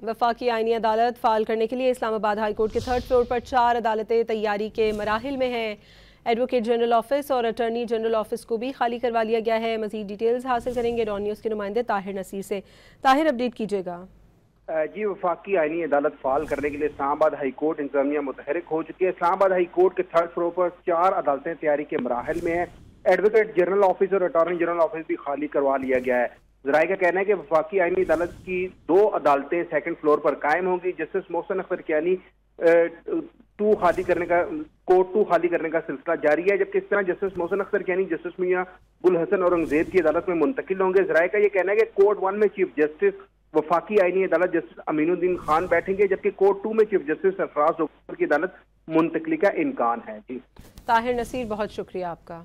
वफाकी आईनी अदालत फाल करने के लिए इस्लामाबाद हाई कोर्ट के 3rd फ्लोर पर 4 अदालतें तैयारी के मराहिल में हैं। एडवोकेट जनरल ऑफिस और अटर्नी जनरल ऑफिस को भी खाली करवा लिया गया है। मजीद डिटेल्स हासिल करेंगे डॉन न्यूज़ के नुमाइंदे ताहिर नसीर से। ताहिर, अपडेट कीजिएगा। जी, वफाकी आईनी अदालत फाल करने के लिए इस्लामाबाद हाई कोर्ट इंतजामिया मुतहरिक हो चुकी है। इस्लामाबाद हाई कोर्ट के 3rd फ्लोर पर 4 अदालतें तैयारी के मराहिल में है। एडवोकेट जनरल ऑफिस और अटॉर्नी जनरल ऑफिस भी खाली करवा लिया गया है। जराये का कहना है कि वफाकी आईनी अदालत की 2 अदालतें 2nd फ्लोर पर कायम होंगी। जस्टिस मोहसिन अख्तर कियानी कोर्ट 2 खाली करने का सिलसिला जारी है, जबकि इस तरह जस्टिस मोहसिन अख्तर कियानी जस्टिस मियां गुल हसन औरंगजेब की अदालत में मुंतकिल होंगे। जराये का यह कहना है कि कोर्ट 1 में चीफ जस्टिस वफाकी आईनी अदालत जस्टिस अमीनुद्दीन खान बैठेंगे, जबकि कोर्ट 2 में चीफ जस्टिस सरफराज जोहर की अदालत मुंतकली का इम्कान है। जी ताहिर नसीर, बहुत शुक्रिया आपका।